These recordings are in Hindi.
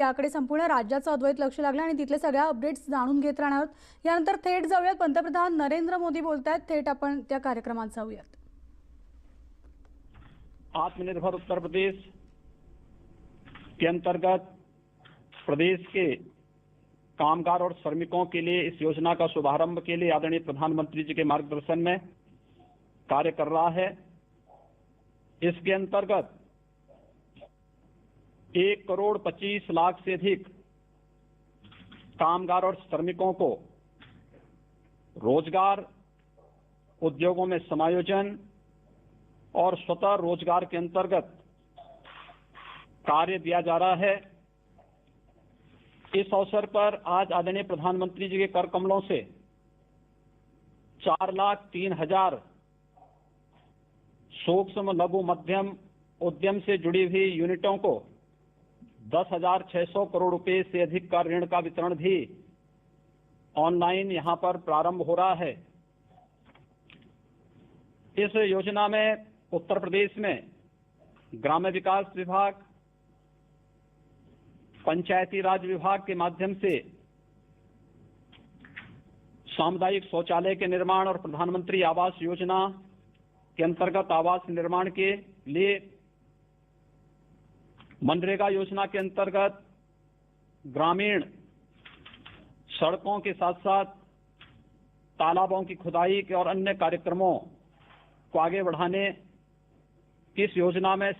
याकडे संपूर्ण राज्याचं अद्वैत लक्ष लागलं आणि तिथले सगळ्या अपडेट्स जाणून घेत राहणार आहोत। यानंतर थेट जाऊयात, पंतप्रधान नरेंद्र मोदी बोलतायत, थेट आपण त्या कार्यक्रमात जाऊयात। आत्मनिर्भर उत्तर प्रदेश के अंतर्गत प्रदेश के कामगार और श्रमिकों के लिए इस योजना का शुभारंभ के लिए आदरणीय प्रधानमंत्री जी के मार्गदर्शन में कार्य कर रहा है। इसके अंतर्गत 1,25,00,000 से अधिक कामगार और श्रमिकों को रोजगार, उद्योगों में समायोजन और स्वतः रोजगार के अंतर्गत कार्य दिया जा रहा है। इस अवसर पर आज आदरणीय प्रधानमंत्री जी के कर कमलों से 4,03,000 सूक्ष्म लघु मध्यम उद्यम से जुड़ी हुई यूनिटों को 10,600 करोड़ रुपए से अधिक का ऋण का वितरण भी ऑनलाइन यहां पर प्रारंभ हो रहा है। इस योजना में उत्तर प्रदेश में ग्राम्य विकास विभाग, पंचायती राज विभाग के माध्यम से सामुदायिक शौचालय के निर्माण और प्रधानमंत्री आवास योजना के अंतर्गत आवास निर्माण के लिए, मनरेगा योजना के अंतर्गत ग्रामीण सड़कों के साथ साथ तालाबों की खुदाई के और अन्य कार्यक्रमों को आगे बढ़ाने की इस योजना में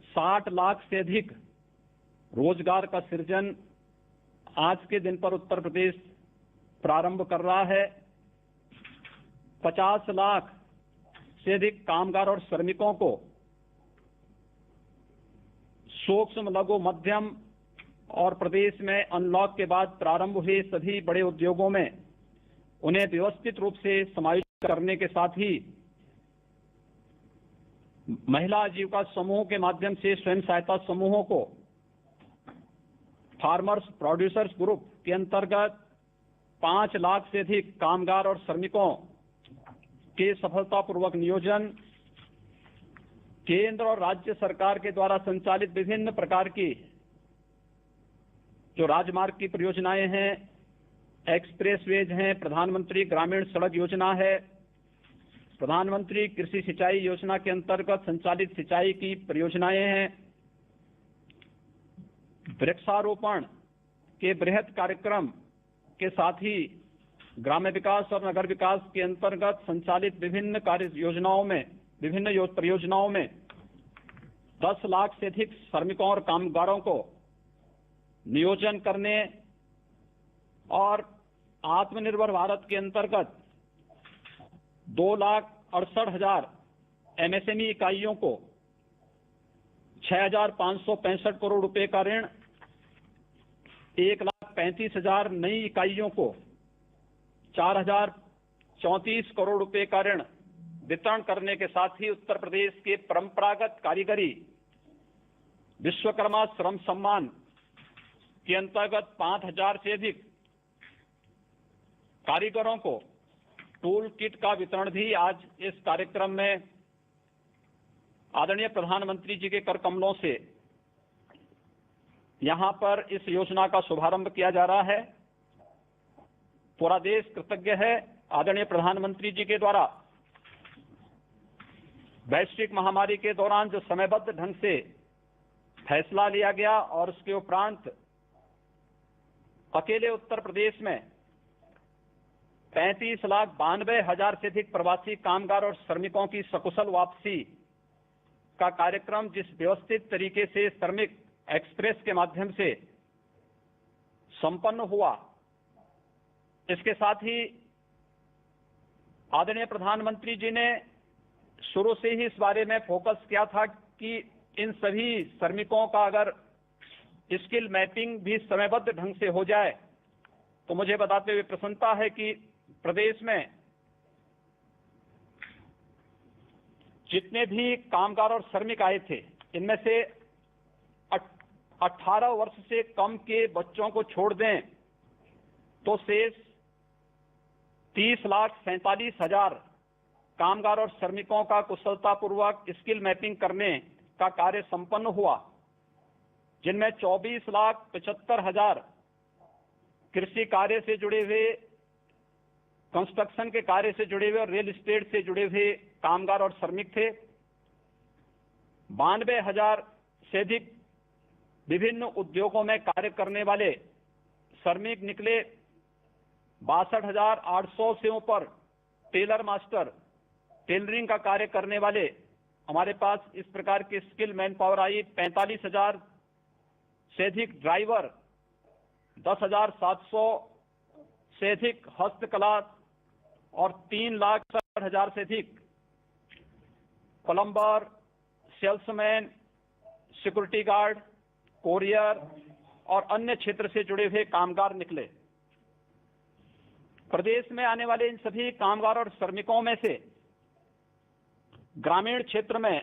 60 लाख से अधिक रोजगार का सृजन आज के दिन पर उत्तर प्रदेश प्रारंभ कर रहा है। 50 लाख से अधिक कामगार और श्रमिकों को सूक्ष्म लघु मध्यम और प्रदेश में अनलॉक के बाद प्रारंभ हुए सभी बड़े उद्योगों में उन्हें व्यवस्थित रूप से समायोजित करने के साथ ही महिला आजीविका समूह के माध्यम से स्वयं सहायता समूहों को फार्मर्स प्रोड्यूसर्स ग्रुप के अंतर्गत 5 लाख से अधिक कामगार और श्रमिकों के सफलतापूर्वक नियोजन, केंद्र और राज्य सरकार के द्वारा संचालित विभिन्न प्रकार की जो राजमार्ग की परियोजनाएं हैं, एक्सप्रेसवेज हैं, प्रधानमंत्री ग्रामीण सड़क योजना है, प्रधानमंत्री कृषि सिंचाई योजना के अंतर्गत संचालित सिंचाई की परियोजनाएं हैं, वृक्षारोपण के बृहद कार्यक्रम के साथ ही ग्राम्य विकास और नगर विकास के अंतर्गत संचालित विभिन्न कार्य योजनाओं में, विभिन्न परियोजनाओं में 10 लाख से अधिक श्रमिकों और कामगारों को नियोजन करने और आत्मनिर्भर भारत के अंतर्गत 2,68,000 एमएसएमई इकाइयों को 6,565 करोड़ रुपए का ऋण, 1,35,000 नई इकाइयों को 4,034 करोड़ रुपए का ऋण वितरण करने के साथ ही उत्तर प्रदेश के परंपरागत कारीगरी विश्वकर्मा श्रम सम्मान के अंतर्गत 5,000 से अधिक कारीगरों को टूल किट का वितरण भी आज इस कार्यक्रम में आदरणीय प्रधानमंत्री जी के कर कमलों से यहां पर इस योजना का शुभारंभ किया जा रहा है। पूरा देश कृतज्ञ है आदरणीय प्रधानमंत्री जी के द्वारा वैश्विक महामारी के दौरान जो समयबद्ध ढंग से फैसला लिया गया और उसके उपरांत अकेले उत्तर प्रदेश में 35,92,000 से अधिक प्रवासी कामगार और श्रमिकों की सकुशल वापसी का कार्यक्रम जिस व्यवस्थित तरीके से श्रमिक एक्सप्रेस के माध्यम से संपन्न हुआ, इसके साथ ही आदरणीय प्रधानमंत्री जी ने शुरू से ही इस बारे में फोकस किया था कि इन सभी श्रमिकों का अगर स्किल मैपिंग भी समयबद्ध ढंग से हो जाए तो मुझे बताते हुए प्रसन्नता है कि प्रदेश में जितने भी कामगार और श्रमिक आए थे, इनमें से 18 वर्ष से कम के बच्चों को छोड़ दें तो शेष 30,47,000 कामगार और श्रमिकों का कुशलतापूर्वक स्किल मैपिंग करने का कार्य संपन्न हुआ। जिनमें 24,75,000 कृषि कार्य से जुड़े हुए, कंस्ट्रक्शन के कार्य से जुड़े हुए और रियल एस्टेट से जुड़े हुए कामगार और श्रमिक थे। 92,000 से अधिक विभिन्न उद्योगों में कार्य करने वाले श्रमिक निकले। 62,800 से ऊपर टेलर मास्टर, टेलरिंग का कार्य करने वाले हमारे पास इस प्रकार की स्किल मैन पावर आई। 45,000 से अधिक ड्राइवर, 10,700 से अधिक हस्तकला और 3,60,000 से अधिक plumber, salesman, security guard, courier और अन्य क्षेत्र से जुड़े हुए कामगार निकले। प्रदेश में आने वाले इन सभी कामगार और श्रमिकों में से ग्रामीण क्षेत्र में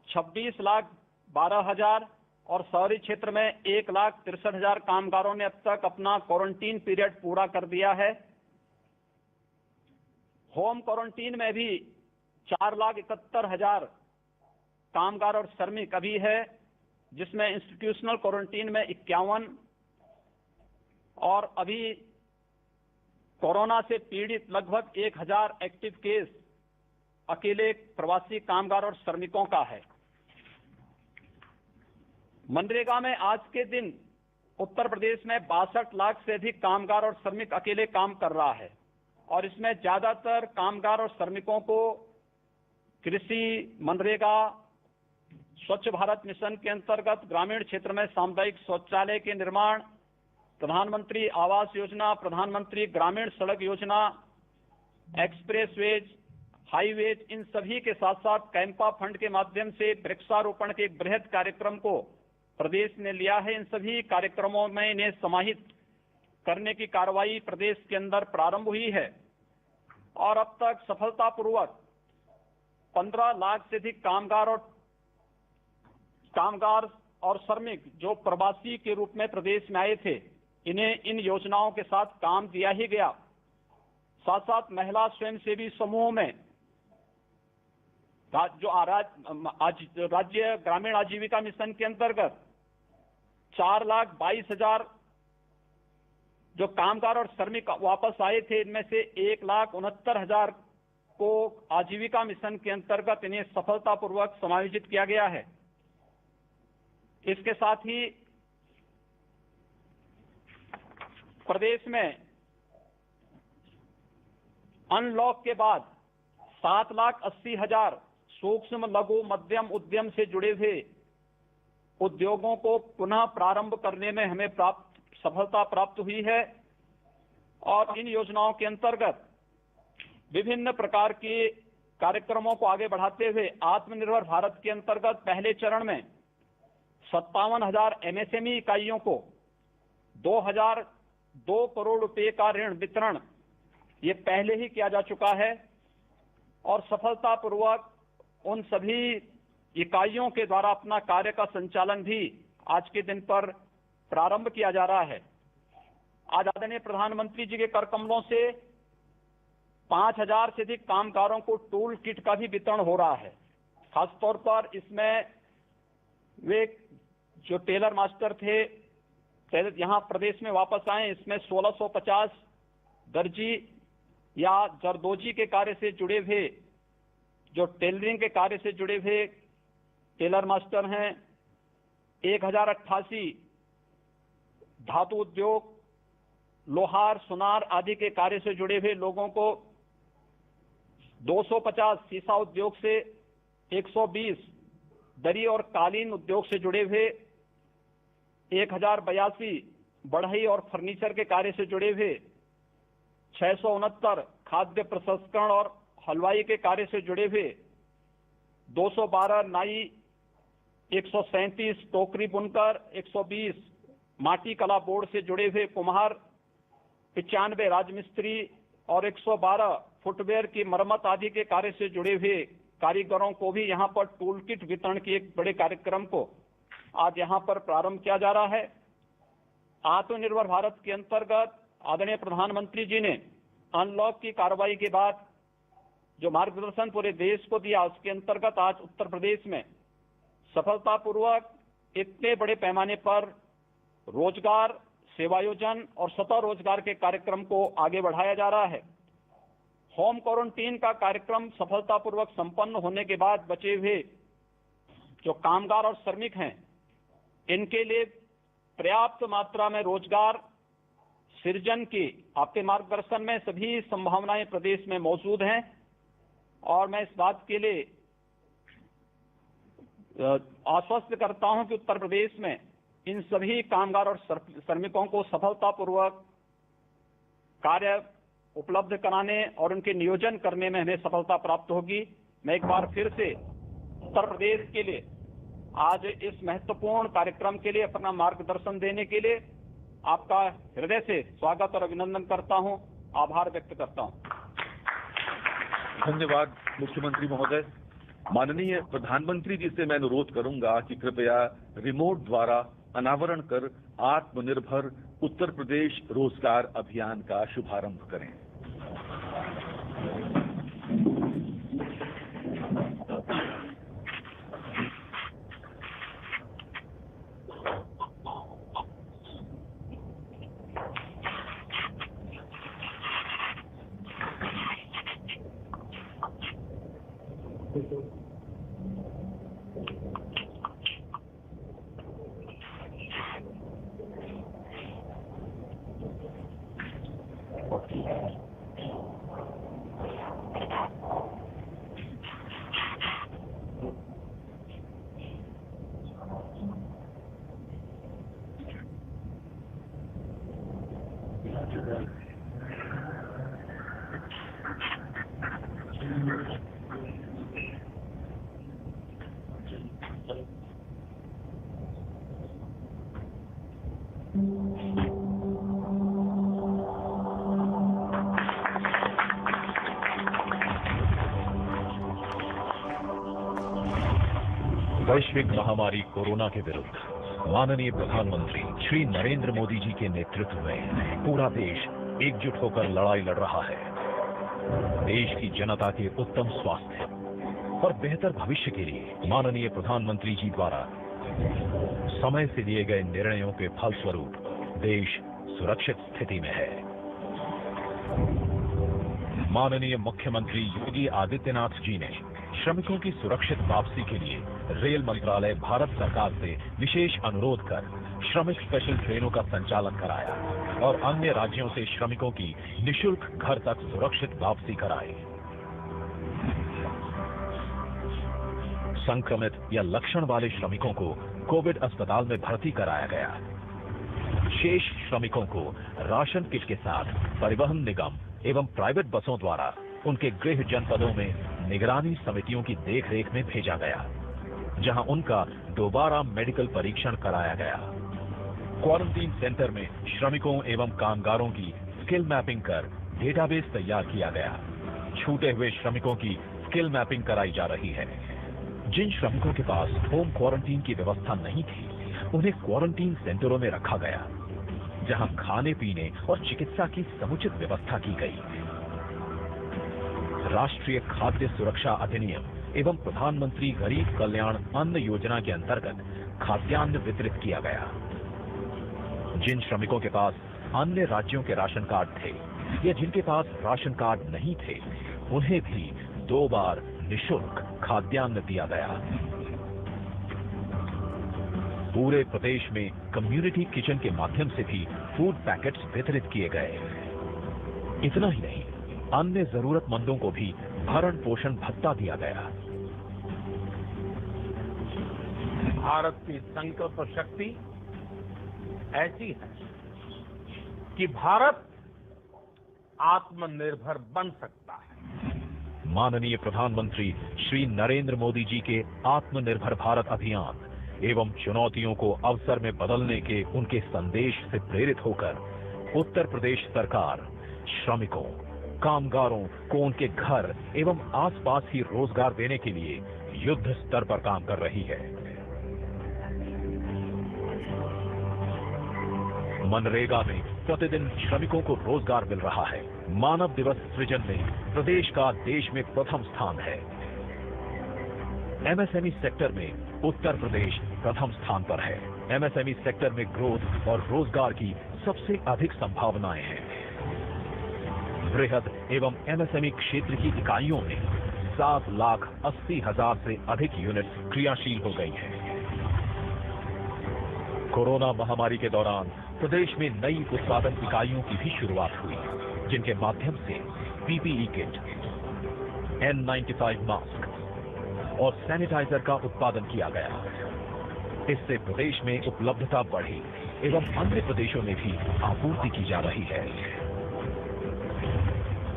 26,12,000 और शहरी क्षेत्र में 1,63,000 कामगारों ने अब तक अपना क्वारंटीन पीरियड पूरा कर दिया है। होम क्वारंटीन में भी 4,71,000 कामगार और श्रमिक अभी है, जिसमें इंस्टीट्यूशनल क्वारंटीन में 51 और अभी कोरोना से पीड़ित लगभग 1,000 एक्टिव केस अकेले प्रवासी कामगार और श्रमिकों का है। मनरेगा में आज के दिन उत्तर प्रदेश में 62 लाख से अधिक कामगार और श्रमिक अकेले काम कर रहा है और इसमें ज्यादातर कामगार और श्रमिकों को कृषि, मनरेगा, स्वच्छ भारत मिशन के अंतर्गत ग्रामीण क्षेत्र में सामुदायिक शौचालय के निर्माण, प्रधानमंत्री आवास योजना, प्रधानमंत्री ग्रामीण सड़क योजना, एक्सप्रेसवेज, हाईवेज, इन सभी के साथ साथ कैंपा फंड के माध्यम से वृक्षारोपण के एक बृहद कार्यक्रम को प्रदेश ने लिया है। इन सभी कार्यक्रमों में इन्हें समाहित करने की कार्रवाई प्रदेश के अंदर प्रारंभ हुई है और अब तक सफलतापूर्वक 15 लाख से अधिक कामगार और श्रमिक जो प्रवासी के रूप में प्रदेश में आए थे, इन्हें इन योजनाओं के साथ काम दिया ही गया। साथ साथ महिला स्वयंसेवी समूहों में राज्य ग्रामीण आजीविका मिशन के अंतर्गत 4,22,000 जो कामगार और श्रमिक वापस आए थे, इनमें से 1,69,000 को आजीविका मिशन के अंतर्गत इन्हें सफलतापूर्वक समायोजित किया गया है। इसके साथ ही प्रदेश में अनलॉक के बाद 7,80,000 सूक्ष्म, लघु, मध्यम उद्यम से जुड़े हुए उद्योगों को पुनः प्रारंभ करने में हमें सफलता प्राप्त हुई है और इन योजनाओं के अंतर्गत विभिन्न प्रकार के कार्यक्रमों को आगे बढ़ाते हुए आत्मनिर्भर भारत के अंतर्गत पहले चरण में 57,000 एमएसएमई इकाइयों को 2,002 करोड़ रुपए का ऋण वितरण ये पहले ही किया जा चुका है और सफलतापूर्वक उन सभी इकाइयों के द्वारा अपना कार्य का संचालन भी आज के दिन पर प्रारंभ किया जा रहा है। आज आदरणीय प्रधानमंत्री जी के कर कमलों से 5,000 से अधिक कामगारों को टूल किट का भी वितरण हो रहा है। खासतौर पर इसमें वे जो टेलर मास्टर थे, यहाँ प्रदेश में वापस आए, इसमें 1,650 दर्जी या जरदोजी के कार्य से जुड़े हुए, जो टेलरिंग के कार्य से जुड़े हुए टेलर मास्टर हैं। 1,088 धातु उद्योग, लोहार, सुनार आदि के कार्य से जुड़े हुए लोगों को, 250 सीसा उद्योग से, 120 दरी और कालीन उद्योग से जुड़े हुए, 1,082 बढ़ई और फर्नीचर के कार्य से जुड़े हुए, 669 खाद्य प्रसंस्करण और हलवाई के कार्य से जुड़े हुए, 212 नाई, 137 टोकरी बुनकर, 120 माटी कला बोर्ड से जुड़े हुए कुम्हार, 95 राजमिस्त्री और 112 फुटवेयर की मरम्मत आदि के कार्य से जुड़े हुए कारीगरों को भी यहाँ पर टूल किट वितरण के एक बड़े कार्यक्रम को आज यहाँ पर प्रारंभ किया जा रहा है। आत्मनिर्भर भारत के अंतर्गत आदरणीय प्रधानमंत्री जी ने अनलॉक की कार्रवाई के बाद जो मार्गदर्शन पूरे देश को दिया, उसके अंतर्गत आज उत्तर प्रदेश में सफलतापूर्वक इतने बड़े पैमाने पर रोजगार, सेवायोजन और स्वतः रोजगार के कार्यक्रम को आगे बढ़ाया जा रहा है। होम क्वारंटीन का कार्यक्रम सफलतापूर्वक संपन्न होने के बाद बचे हुए जो कामगार और श्रमिक हैं, इनके लिए पर्याप्त मात्रा में रोजगार सृजन की आपके मार्गदर्शन में सभी संभावनाएं प्रदेश में मौजूद हैं और मैं इस बात के लिए आश्वस्त करता हूं कि उत्तर प्रदेश में इन सभी कामगार और श्रमिकों को सफलतापूर्वक कार्य उपलब्ध कराने और उनके नियोजन करने में हमें सफलता प्राप्त होगी। मैं एक बार फिर से उत्तर प्रदेश के लिए आज इस महत्वपूर्ण कार्यक्रम के लिए अपना मार्गदर्शन देने के लिए आपका हृदय से स्वागत और अभिनंदन करता हूं, आभार व्यक्त करता हूं। धन्यवाद मुख्यमंत्री महोदय। माननीय प्रधानमंत्री जी से मैं अनुरोध करूंगा कि कृपया रिमोट द्वारा अनावरण कर आत्मनिर्भर उत्तर प्रदेश रोजगार अभियान का शुभारंभ करें। वैश्विक महामारी कोरोना के विरुद्ध माननीय प्रधानमंत्री श्री नरेंद्र मोदी जी के नेतृत्व में पूरा देश एकजुट होकर लड़ाई लड़ रहा है। देश की जनता के उत्तम स्वास्थ्य और बेहतर भविष्य के लिए माननीय प्रधानमंत्री जी द्वारा समय से लिए गए निर्णयों के फलस्वरूप देश सुरक्षित स्थिति में है। माननीय मुख्यमंत्री योगी आदित्यनाथ जी ने श्रमिकों की सुरक्षित वापसी के लिए रेल मंत्रालय भारत सरकार से विशेष अनुरोध कर श्रमिक स्पेशल ट्रेनों का संचालन कराया और अन्य राज्यों से श्रमिकों की निशुल्क घर तक सुरक्षित वापसी कराई। संक्रमित या लक्षण वाले श्रमिकों को कोविड अस्पताल में भर्ती कराया गया। शेष श्रमिकों को राशन किट के साथ परिवहन निगम एवं प्राइवेट बसों द्वारा उनके गृह जनपदों में निगरानी समितियों की देखरेख में भेजा गया, जहां उनका दोबारा मेडिकल परीक्षण कराया गया। क्वारंटीन सेंटर में श्रमिकों एवं कामगारों की स्किल मैपिंग कर डेटाबेस तैयार किया गया। छूटे हुए श्रमिकों की स्किल मैपिंग कराई जा रही है। जिन श्रमिकों के पास होम क्वारंटीन की व्यवस्था नहीं थी, उन्हें क्वारंटीन सेंटरों में रखा गया, जहां खाने पीने और चिकित्सा की समुचित व्यवस्था की गई। राष्ट्रीय खाद्य सुरक्षा अधिनियम एवं प्रधानमंत्री गरीब कल्याण अन्न योजना के अंतर्गत खाद्यान्न वितरित किया गया। जिन श्रमिकों के पास अन्य राज्यों के राशन कार्ड थे या जिनके पास राशन कार्ड नहीं थे, उन्हें भी 2 बार निशुल्क खाद्यान्न दिया गया। पूरे प्रदेश में कम्युनिटी किचन के माध्यम से भी फूड पैकेट्स वितरित किए गए। इतना ही नहीं, अन्य जरूरतमंदों को भी भरण पोषण भत्ता दिया गया। भारत की संकल्प शक्ति ऐसी है कि भारत आत्मनिर्भर बन सकता है। माननीय प्रधानमंत्री श्री नरेंद्र मोदी जी के आत्मनिर्भर भारत अभियान एवं चुनौतियों को अवसर में बदलने के उनके संदेश से प्रेरित होकर उत्तर प्रदेश सरकार श्रमिकों, कामगारों को उनके घर एवं आसपास ही रोजगार देने के लिए युद्ध स्तर पर काम कर रही है। मनरेगा में प्रतिदिन श्रमिकों को रोजगार मिल रहा है। मानव दिवस सृजन में प्रदेश का देश में प्रथम स्थान है। एमएसएमई सेक्टर में उत्तर प्रदेश प्रथम स्थान पर है। एमएसएमई सेक्टर में ग्रोथ और रोजगार की सबसे अधिक संभावनाएं हैं। बृहद एवं एमएसएमई क्षेत्र की इकाइयों में 7,80,000 से अधिक यूनिट क्रियाशील हो गई हैं। कोरोना महामारी के दौरान प्रदेश में नई उत्पादन इकाइयों की भी शुरुआत हुई, जिनके माध्यम से पीपीई किट, N95 मास्क और सैनिटाइजर का उत्पादन किया गया। इससे प्रदेश में उपलब्धता बढ़ी एवं अन्य प्रदेशों में भी आपूर्ति की जा रही है।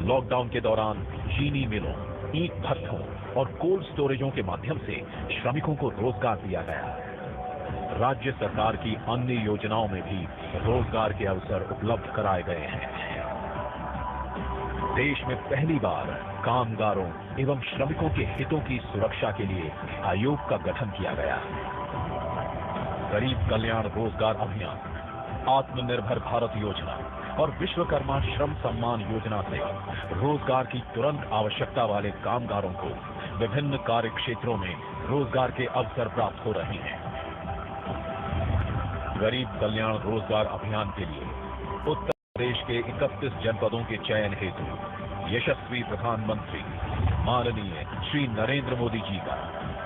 लॉकडाउन के दौरान चीनी मिलों, ईंट भट्ठों और कोल्ड स्टोरेजों के माध्यम से श्रमिकों को रोजगार दिया गया। राज्य सरकार की अन्य योजनाओं में भी रोजगार के अवसर उपलब्ध कराए गए हैं। देश में पहली बार कामगारों एवं श्रमिकों के हितों की सुरक्षा के लिए आयोग का गठन किया गया। गरीब कल्याण रोजगार अभियान, आत्मनिर्भर भारत योजना और विश्वकर्मा श्रम सम्मान योजना से रोजगार की तुरंत आवश्यकता वाले कामगारों को विभिन्न कार्य क्षेत्रों में रोजगार के अवसर प्राप्त हो रहे हैं। गरीब कल्याण रोजगार अभियान के लिए उत्तर प्रदेश के 31 जनपदों के चयन हेतु यशस्वी प्रधानमंत्री माननीय श्री नरेंद्र मोदी जी का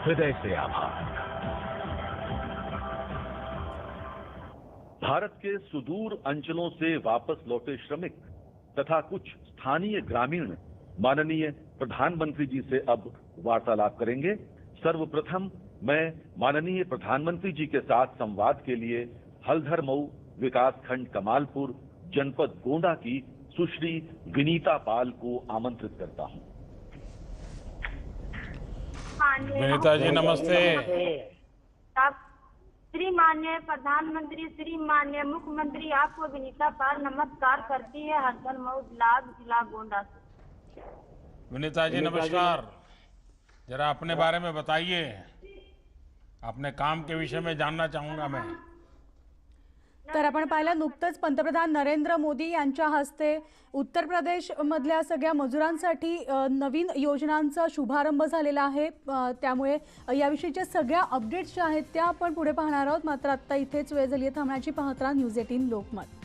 हृदय से आभार। भारत के सुदूर अंचलों से वापस लौटे श्रमिक तथा कुछ स्थानीय ग्रामीण माननीय प्रधानमंत्री जी से अब वार्तालाप करेंगे। सर्वप्रथम मैं माननीय प्रधानमंत्री जी के साथ संवाद के लिए हल्धर मऊ विकासखंड कमालपुर जनपद गोंडा की सुश्री विनीता पाल को आमंत्रित करता हूं। विनीता जी नमस्ते। श्री माननीय प्रधानमंत्री, श्री माननीय मुख्यमंत्री, आपको विनीता पाल नमस्कार करती है हल्धर मऊ ब्लॉक जिला गोंडा से। विनीता जी नमस्कार। जरा अपने बारे में बताइए, अपने काम के विषय में जानना चाहूंगा मैं। तर आपण पाहिलं नुकतंच पंतप्रधान नरेंद्र मोदी यांच्या हस्ते उत्तर प्रदेश मधल्या सगळ्या मजुरांसाठी नवीन योजनांचा शुभारंभ झालेला आहे। त्यामुळे याविषयीच्या सगळ्या अपडेट्स ज्या आहेत त्या आपण पुढे पाहणार आहोत। मात्र आता इथेच वेळ झाली आहे थांबण्याची। पाहत राहा न्यूज 18 लोकमत।